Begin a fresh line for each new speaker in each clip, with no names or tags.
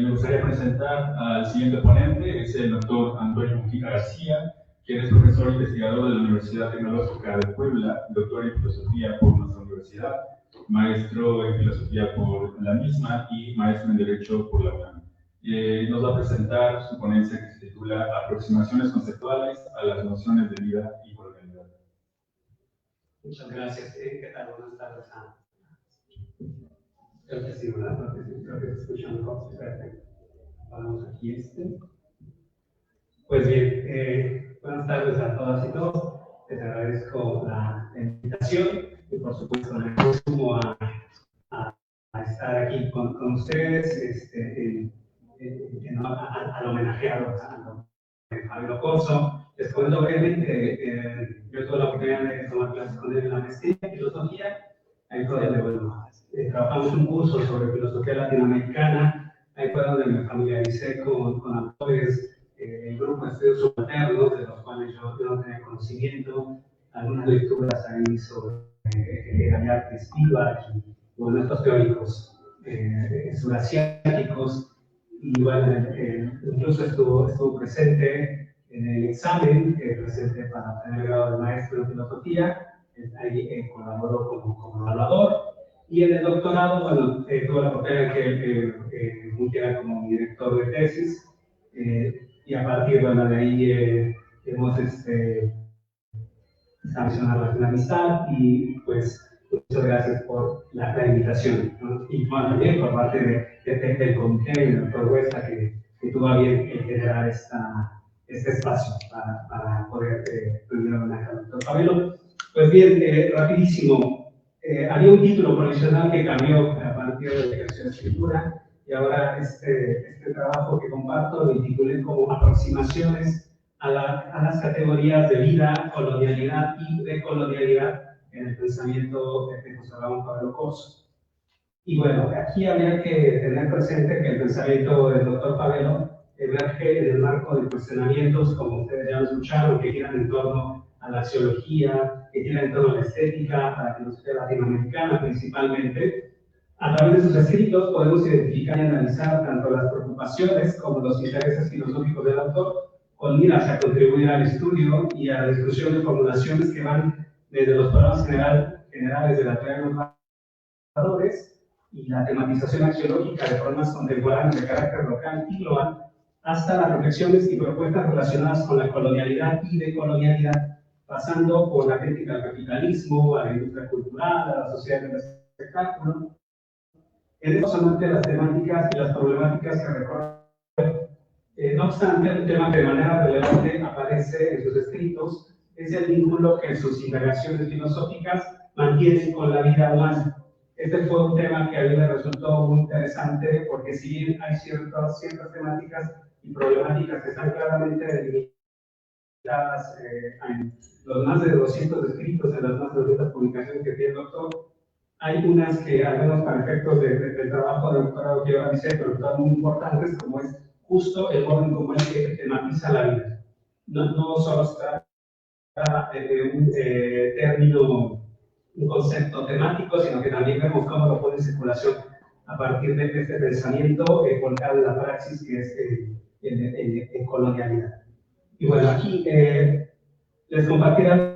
Me gustaría presentar al siguiente ponente, es el doctor Antonio Mujica García, quien es profesor e investigador de la Universidad Tecnológica de Puebla, doctor en filosofía por nuestra universidad, maestro en filosofía por la misma y maestro en derecho por la UNAM. Nos va a presentar su ponencia que se titula Aproximaciones conceptuales a las nociones de vida y colonialidad.
Muchas gracias. ¿Qué tal? Buenas tardes. Creo que sí, ¿verdad? Creo que se escucha mejor. Perfecto. Vamos aquí Pues bien, buenas tardes a todas y todos. Les agradezco la invitación y por supuesto me sumo a estar aquí con ustedes al homenajeado a Fabio Corso. Les comento brevemente, yo tuve la oportunidad de tomar clases con él en la maestría en filosofía. Ahí fue donde, trabajamos un curso sobre filosofía latinoamericana. Ahí fue donde me familiaricé con autores, el grupo de estudios subalternos, de los cuales yo no tenía conocimiento, algunas lecturas ahí sobre Gallard, Spivak y bueno, estos teóricos surasiáticos. Y bueno, incluso estuvo presente en el examen, presente para obtener el grado de maestro en filosofía. Ahí colaboró como evaluador. Y en el doctorado, bueno, tuve la oportunidad que fungiera como mi director de tesis. Y a partir, bueno, de ahí hemos establecido una amistad y pues muchas gracias por la invitación, ¿no? Y bueno, también por parte del comité y del doctor Huesta que tuvo a bien generar este espacio para poder reunir a la doctor Fabelo. Pues bien, rapidísimo, había un título provisional que cambió a partir de la ejercicio de escritura y ahora este trabajo que comparto lo titulé como Aproximaciones a las categorías de vida, colonialidad y decolonialidad en el pensamiento de José Ramón Fabelo Corso. Y bueno, aquí habría que tener presente que el pensamiento del doctor Fabelo emerge en el marco de cuestionamientos, como ustedes ya lo escucharon, que giran en torno a la axiología, que giran en torno a la estética, a la filosofía latinoamericana principalmente. A través de sus escritos podemos identificar y analizar tanto las preocupaciones como los intereses filosóficos del autor, con miras a contribuir al estudio y a la discusión de formulaciones que van desde los problemas generales de la teoría de los valores y la tematización axiológica de formas contemporáneas de carácter local y global, hasta las reflexiones y propuestas relacionadas con la colonialidad y decolonialidad, pasando por la crítica al capitalismo, a la industria cultural, a la sociedad del espectáculo. En eso solamente las temáticas y las problemáticas que recorren. No obstante, un tema que de manera relevante aparece en sus escritos es el vínculo que sus indagaciones filosóficas mantienen con la vida humana. Este fue un tema que a mí me resultó muy interesante porque si bien hay ciertas temáticas y problemáticas que están claramente delimitadas en los más de 200 escritos, en las más de 200 publicaciones que tiene el doctor, hay unas que, al menos para efectos del trabajo de doctorado que yo realicé, pero son muy importantes, como es justo el modo en cómo es que tematiza la vida. No solo se trata de un término, un concepto temático, sino que también vemos cómo lo pone en circulación a partir de este pensamiento volcado en la praxis que es el colonialidad. Y bueno, aquí les compartiré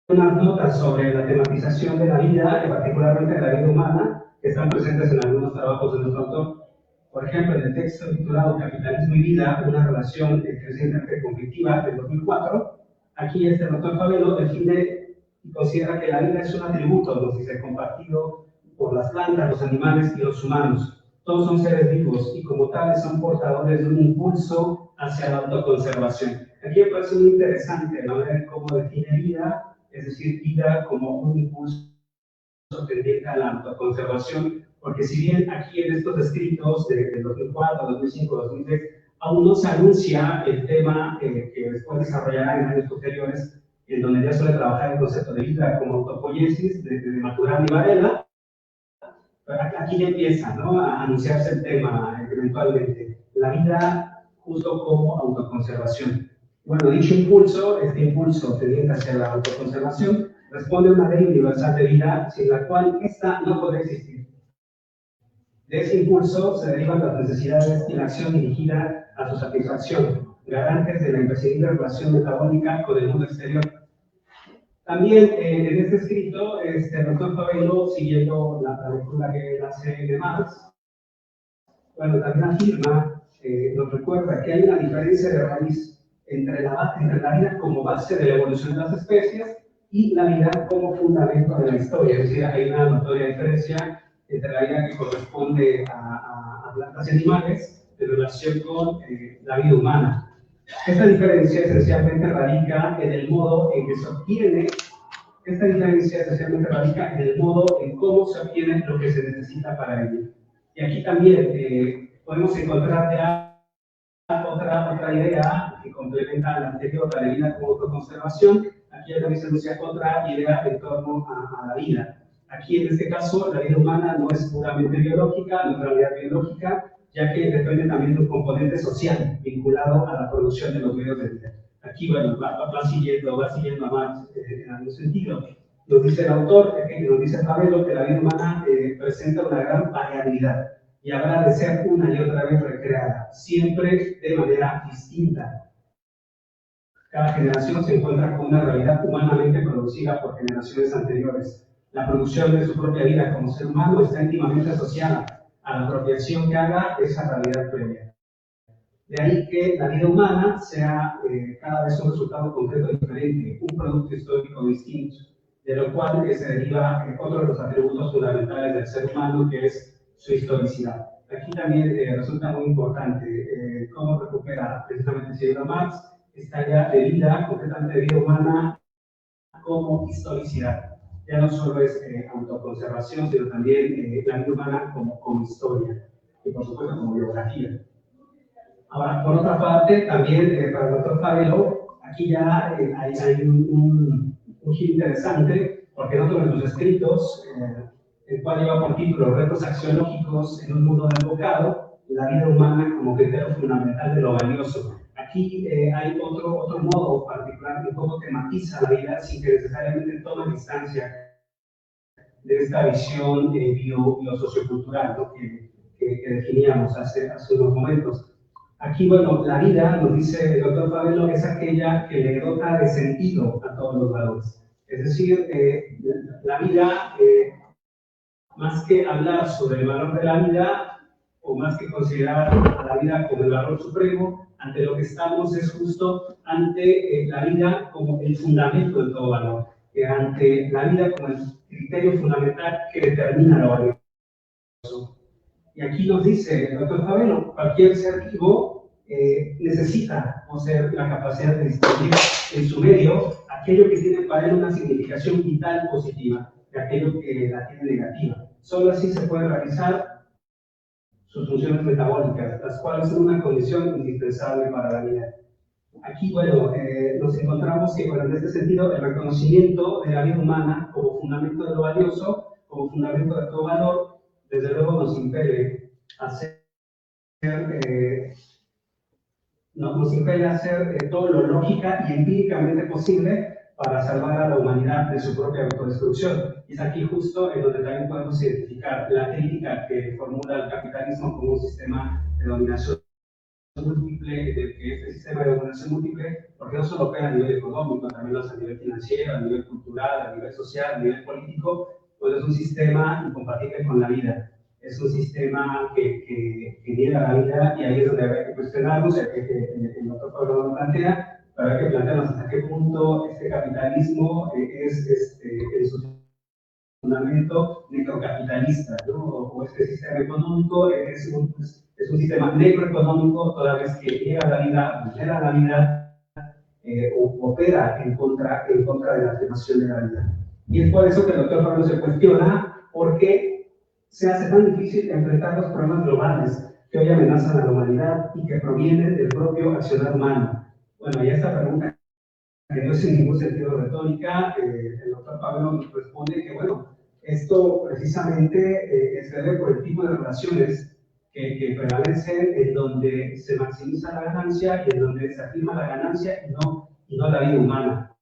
unas notas sobre la tematización de la vida, y particularmente de la vida humana, que están presentes en algunos trabajos de nuestro autor. Por ejemplo, en el texto titulado Capitalismo y Vida, una relación crecientemente conflictiva del 2004, aquí el doctor Fabelo define y considera que la vida es un atributo, nos dice, compartido por las plantas, los animales y los humanos. Todos son seres vivos y como tales son portadores de un impulso hacia la autoconservación. Aquí me parece muy interesante la manera en cómo define vida, es decir, vida como un impulso tendiente a la autoconservación, porque si bien aquí en estos escritos de 2004, 2005, 2006, aún no se anuncia el tema que después desarrollará en años posteriores, en donde ya suele trabajar el concepto de vida como autopoiesis de Maturana y Varela, aquí ya empieza, ¿no?, a anunciarse el tema eventualmente, la vida justo como autoconservación. Bueno, dicho impulso, este impulso tendiente hacia la autoconservación, responde a una ley universal de vida sin la cual esta no podría existir. De ese impulso se derivan las necesidades y la acción dirigida a su satisfacción, garantes de la imprescindible relación metabólica con el mundo exterior. También en este escrito, el doctor Fabelo, siguiendo la lectura que él hace de Marx, bueno, también afirma, nos recuerda que hay una diferencia de raíz entre la vida como base de la evolución de las especies y la vida como fundamento de la historia. Es decir, hay una notoria diferencia entre la vida que corresponde a plantas y animales en relación con la vida humana. Esta diferencia esencialmente radica en el modo en que se obtiene, esta diferencia esencialmente radica en el modo en cómo se obtiene lo que se necesita para ello. Y aquí también podemos encontrar ya otra idea que complementa la anterior, la de vida como autoconservación. Aquí ya también se anuncia otra idea en torno a la vida. Aquí en este caso la vida humana no es puramente biológica, no es realidad biológica, ya que depende también de un componente social vinculado a la producción de los medios de vida. Aquí, bueno, va siguiendo a Marx en algún sentido. Nos dice el autor, nos dice Fabelo, que la vida humana presenta una gran variabilidad y habrá de ser una y otra vez recreada, siempre de manera distinta. Cada generación se encuentra con una realidad humanamente producida por generaciones anteriores. La producción de su propia vida como ser humano está íntimamente asociada a la apropiación que haga esa realidad previa. De ahí que la vida humana sea cada vez un resultado concreto diferente, un producto histórico distinto, de lo cual se deriva otro de los atributos fundamentales del ser humano, que es su historicidad. Aquí también resulta muy importante cómo recupera, precisamente siguiendo Marx, esta idea de vida, concretamente de vida humana, como historicidad. Ya no solo es autoconservación, sino también la vida humana como historia, y por supuesto como biografía. Ahora, por otra parte, también para el doctor Fabelo, aquí ya hay un giro interesante, porque en otro de sus escritos, el cual lleva por título Retos axiológicos en un mundo desbocado, la vida humana como criterio fundamental de lo valioso. Aquí hay otro modo particular de cómo tematiza la vida sin que necesariamente tome distancia de esta visión biosociocultural, ¿no? que definíamos hace unos momentos. Aquí, bueno, la vida, nos dice el doctor Fabelo, es aquella que le dota de sentido a todos los valores. Es decir, la vida, más que hablar sobre el valor de la vida, o más que considerar a la vida como el valor supremo, ante lo que estamos es justo ante la vida como el fundamento de todo valor, ante la vida como el criterio fundamental que determina lo valioso. Y aquí nos dice el doctor Fabelo, cualquier ser vivo necesita poseer la capacidad de distinguir en su medio aquello que tiene para él una significación vital positiva de aquello que la tiene negativa. Solo así se puede realizar sus funciones metabólicas, las cuales son una condición indispensable para la vida. Aquí, bueno, nos encontramos que, bueno, en este sentido, el reconocimiento de la vida humana como fundamento de lo valioso, como fundamento de todo valor, desde luego nos impele a hacer, todo lo lógica y empíricamente posible para salvar a la humanidad de su propia autodestrucción. Y es aquí justo en donde también podemos identificar la crítica que formula el capitalismo como un sistema de dominación múltiple, del que este sistema de dominación múltiple, porque no solo opera a nivel económico, también lo hace a nivel financiero, a nivel cultural, a nivel social, a nivel político, pues es un sistema incompatible con la vida. Es un sistema que niega la vida, y ahí es donde hay que cuestionarnos, el doctor Pablo lo plantea, pero hay que plantearnos hasta qué punto este capitalismo es en su fundamento necrocapitalista, ¿no? O este sistema económico es un sistema necroeconómico, toda vez que niega la vida, vulnera la vida, opera en contra de la afirmación de la vida. Y es por eso que el doctor Pablo se cuestiona por qué se hace tan difícil enfrentar los problemas globales que hoy amenazan a la humanidad y que provienen del propio accionar humano. Bueno, y esta pregunta, que no es en ningún sentido retórica, el doctor Pablo nos responde que, bueno, esto precisamente se debe por el tipo de relaciones que prevalecen, en donde se maximiza la ganancia y en donde se afirma la ganancia y no la vida humana.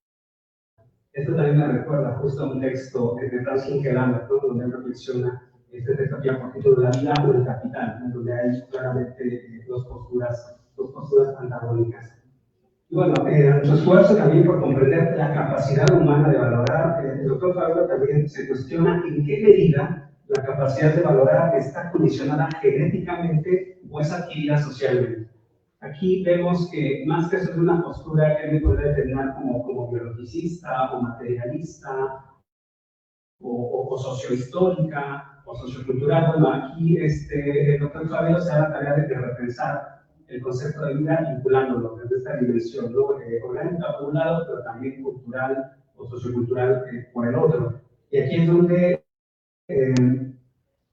Esto también me recuerda justo a un texto de Franz Hinkelhammer, ¿no? Donde él reflexiona este texto tiene por título La vida o el capital, en donde hay claramente dos posturas antagónicas. Y bueno, nuestro esfuerzo también por comprender la capacidad humana de valorar, el doctor Fabio también se cuestiona en qué medida la capacidad de valorar está condicionada genéticamente o es adquirida socialmente. Aquí vemos que más que ser una postura que me puede determinar como biologicista o materialista o sociohistórica o sociocultural, bueno, aquí el doctor Fabio se da la tarea de repensar el concepto de vida vinculándolo desde esta dimensión, ¿no? Orgánica por un lado, pero también cultural o sociocultural por el otro. Y aquí es donde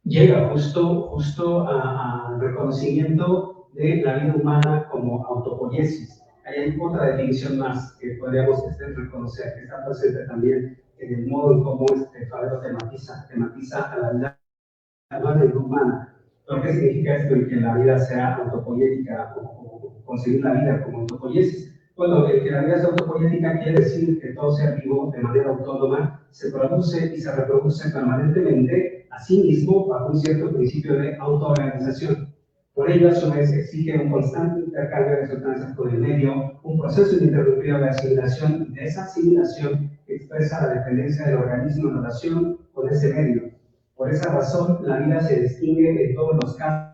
llega justo al reconocimiento de la vida humana como autopoiesis. Hay otra definición más que podríamos reconocer, que está presente también en el modo en cómo Fabio tematiza a la vida humana y no humana. ¿Pero qué significa esto de que la vida sea autopoiética o concebir la vida como autopoiesis? Bueno, el que la vida sea autopoiética quiere decir que todo ser vivo de manera autónoma se produce y se reproduce permanentemente a sí mismo bajo un cierto principio de autoorganización. Por ello, a su vez, exige un constante intercambio de sustancias con el medio, un proceso ininterrumpido de asimilación, y de esa asimilación expresa la dependencia del organismo en relación con ese medio. Por esa razón, la vida se distingue en todos los casos,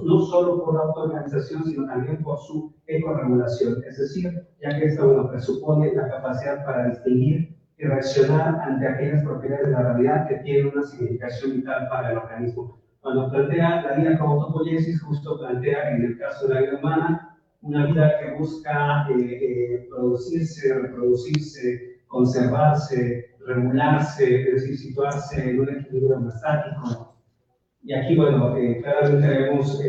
no solo por la autoorganización, sino también por su ecorregulación, es decir, ya que esto presupone la capacidad para distinguir y reaccionar ante aquellas propiedades de la realidad que tienen una significación vital para el organismo. Cuando plantea la vida como autopoiesis, justo plantea, en el caso de la vida humana, una vida que busca producirse, reproducirse, conservarse, regularse, es decir, situarse en un equilibrio homeostático. Y aquí, bueno, claramente vemos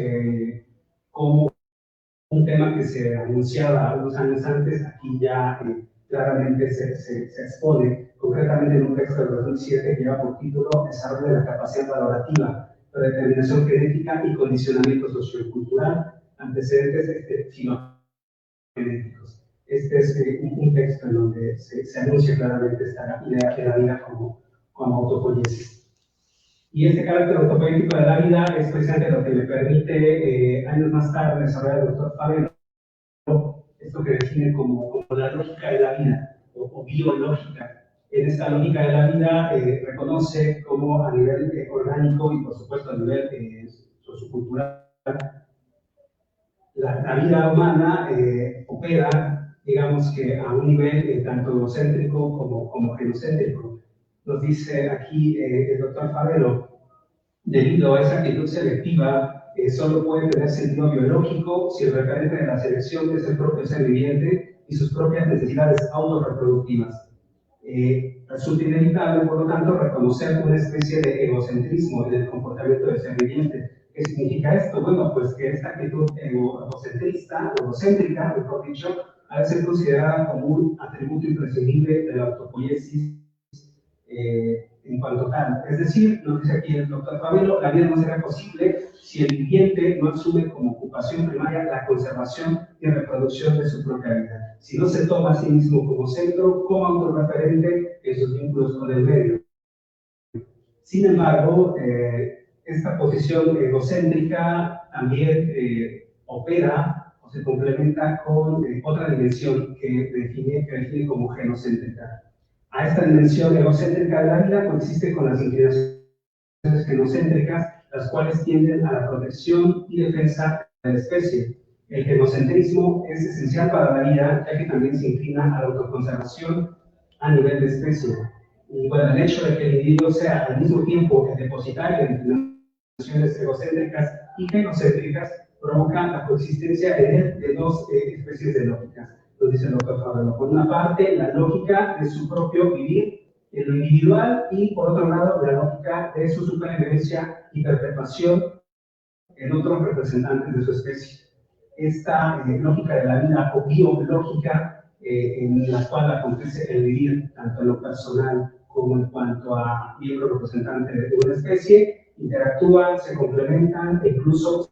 cómo un tema que se anunciaba unos años antes, aquí ya claramente se expone, concretamente en un texto del 2007 que lleva por título Desarrollo de la capacidad valorativa, determinación genética y condicionamiento sociocultural, antecedentes filogenéticos. Este es un texto en donde se anuncia claramente esta idea de la vida como autopoiesis. Y este carácter autopoético de la vida es precisamente lo que le permite años más tarde desarrollar el doctor Fabio esto que define como la lógica de la vida o biológica. En esta lógica de la vida reconoce cómo a nivel orgánico y por supuesto a nivel sociocultural la vida humana opera, digamos que a un nivel tanto egocéntrico como genocéntrico. Nos dice aquí el doctor Fabelo, debido a esa actitud selectiva, solo puede tener sentido biológico si el referente de la selección es el propio ser viviente y sus propias necesidades autorreproductivas. Resulta inevitable, por lo tanto, reconocer una especie de egocentrismo en el comportamiento del ser viviente. ¿Qué significa esto? Bueno, pues que esta actitud egocéntrica, mejor dicho, ha de ser considerada como un atributo imprescindible de la autopoiesis en cuanto tal. Es decir, lo que dice aquí el doctor Fabelo, la vida no será posible si el viviente no asume como ocupación primaria la conservación y reproducción de su propia vida. Si no se toma a sí mismo como centro, como autorreferente en sus vínculos con el medio. Sin embargo, esta posición egocéntrica también opera o se complementa con otra dimensión que define como genocéntrica. A esta dimensión egocéntrica de la vida coexiste con las inclinaciones genocéntricas, las cuales tienden a la protección y defensa de la especie. El genocentrismo es esencial para la vida, ya que también se inclina a la autoconservación a nivel de especie. Y bueno, el hecho de que el individuo sea al mismo tiempo el depositario de inclinaciones egocéntricas y genocéntricas provoca la coexistencia en él de dos especies de lógicas. Lo dice el doctor Fabelo. Por una parte, la lógica de su propio vivir en lo individual y, por otro lado, la lógica de su supervivencia y perpetuación en otros representantes de su especie. Esta lógica de la vida o biológica en la cual acontece el vivir, tanto en lo personal como en cuanto a miembros representantes de una especie, interactúan, se complementan e incluso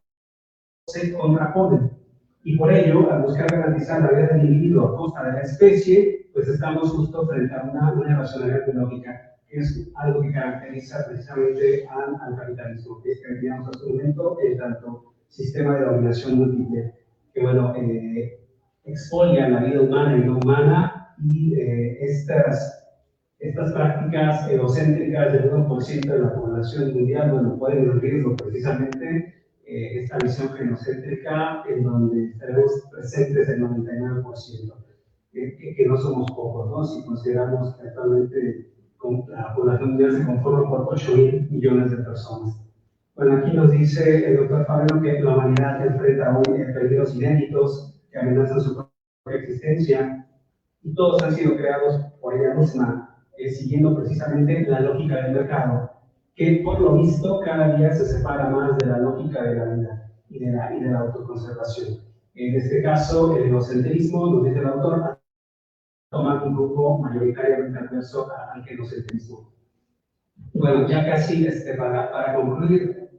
se contraponen. Y por ello, al buscar garantizar la vida del individuo a costa de la especie, pues estamos justo frente a una racionalidad biológica es algo que caracteriza precisamente al capitalismo, que es que digamos a su momento el tanto sistema de dominación múltiple, que bueno, expolia la vida humana y no humana, y estas prácticas egocéntricas del 1% de la población mundial, bueno, ponen en riesgo precisamente esta visión genocéntrica en donde estaremos presentes el 99%, que no somos pocos, ¿no? Si consideramos que actualmente la población mundial se conforma por 8.000 millones de personas. Bueno, aquí nos dice el doctor Fabelo que la humanidad enfrenta hoy peligros inéditos que amenazan su propia existencia, y todos han sido creados por ella misma, siguiendo precisamente la lógica del mercado, que por lo visto cada día se separa más de la lógica de la vida y de la autoconservación. En este caso, el egocentrismo, nos dice el autor, toma un grupo mayoritariamente adverso al genocentrismo. Bueno, ya casi para concluir,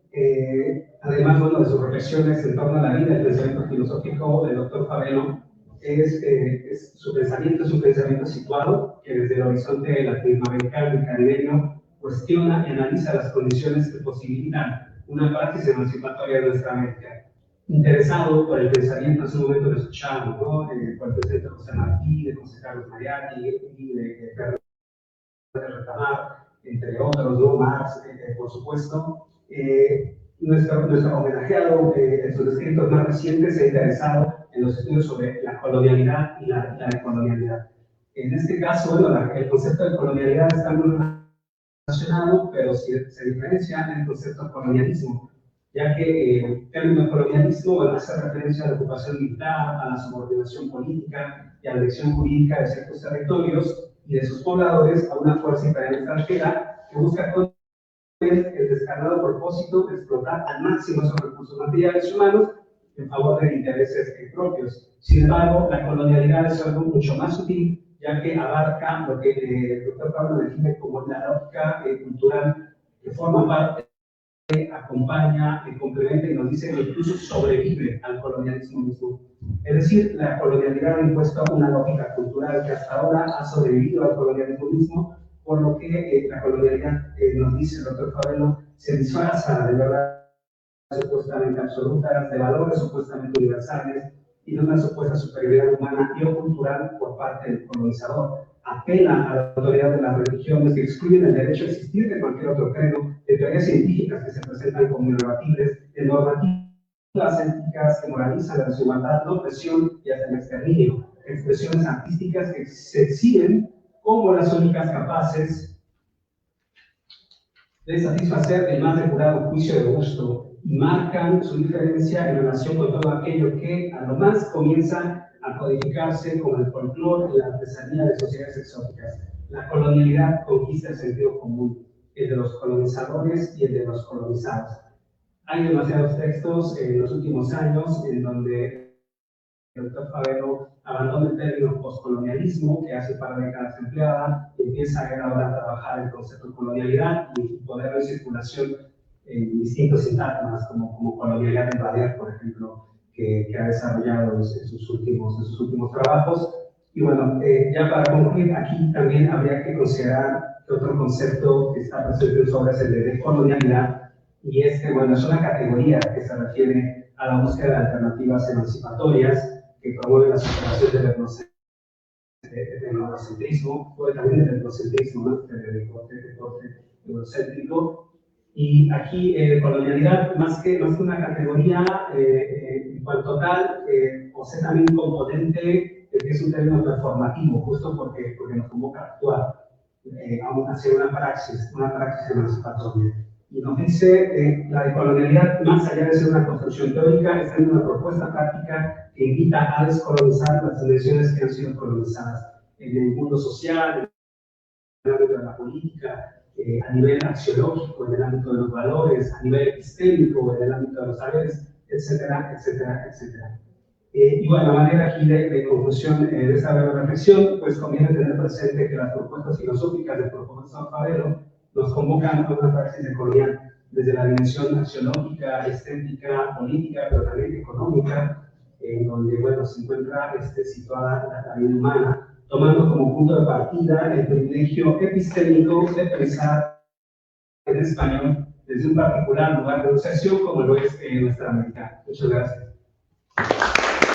además bueno, de sus reflexiones en torno a la vida, el pensamiento filosófico del doctor Fabelo su pensamiento es un pensamiento situado que desde el horizonte latinoamericano y caribeño cuestiona y analiza las condiciones que posibilitan una praxis emancipatoria de nuestra América. Interesado por el pensamiento, en su momento lo escuchamos, ¿no? Por el presidente José Martí, de José Carlos Mariatti y de Fernando de Retamar, entre otros, ¿no? Marx, por supuesto. Nuestro homenajeado en sus escritos más recientes se ha interesado en los estudios sobre la colonialidad y la decolonialidad. En este caso, bueno, el concepto de colonialidad está muy relacionado, pero se diferencia en el concepto de colonialismo, ya que el término colonialismo bueno, hace referencia a la ocupación militar, a la subordinación política y a la elección jurídica de ciertos territorios y de sus pobladores a una fuerza imperial extranjera que busca el descarnado propósito de explotar al máximo esos recursos materiales y humanos en favor de intereses propios. Sin embargo, la colonialidad es algo mucho más sutil, ya que abarca lo que el doctor Pablo define como la lógica cultural que forma parte, acompaña, complementa y nos dice que incluso sobrevive al colonialismo mismo. Es decir, la colonialidad ha impuesto una lógica cultural que hasta ahora ha sobrevivido al colonialismo mismo, por lo que la colonialidad, nos dice el doctor Fabelo, se disfraza de verdad supuestamente absolutas, de valores supuestamente universales y de una supuesta superioridad humana y o cultural por parte del colonizador. Apela a la autoridad de las religiones que excluyen el derecho a existir de cualquier otro credo, de teorías científicas que se presentan como irrebatibles, de normativas éticas que moralizan la desigualdad, la opresión y hasta el exterminio, expresiones artísticas que se exhiben como las únicas capaces de satisfacer el más depurado juicio de gusto y marcan su diferencia en relación con todo aquello que a lo más comienza a codificarse como el folclore y la artesanía de sociedades exóticas. La colonialidad conquista el sentido común, el de los colonizadores y el de los colonizados. Hay demasiados textos en los últimos años en donde el doctor Fabelo abandona el término postcolonialismo, que hace par de décadas empleada, y empieza ahora a trabajar el concepto de colonialidad y ponerlo en circulación en distintos sintagmas, como colonialidad en Bader, por ejemplo, que ha desarrollado en sus últimos trabajos. Y bueno, ya para concluir, aquí también habría que considerar que otro concepto que está presente en su obra es el de decolonialidad, y es que, bueno, es una categoría que se refiere a la búsqueda de alternativas emancipatorias que promueve la superación del etnocentrismo, o también del etnocentrismo, ¿no? Del corte eurocéntrico. Y aquí, colonialidad, más que una categoría en cuanto tal, posee también un componente que es un término performativo, justo porque nos convoca a actuar, a hacer una praxis emancipatoria. Y nos dice la decolonialidad, más allá de ser una construcción teórica, es también una propuesta práctica que invita a descolonizar las dimensiones que han sido colonizadas en el mundo social, en el ámbito de la política, a nivel axiológico, en el ámbito de los valores, a nivel epistémico, en el ámbito de los saberes, etcétera, etcétera, etcétera. Y bueno, a manera aquí de conclusión de esta breve reflexión, pues conviene tener presente que las propuestas filosóficas del profesor Fabelo nos convocan a una praxis decolonial desde la dimensión axiológica, estética, política, pero también económica, en donde bueno, se encuentra situada la vida humana, tomando como punto de partida el privilegio epistémico de pensar en español desde un particular lugar de obsesión como lo es nuestra América. Muchas gracias.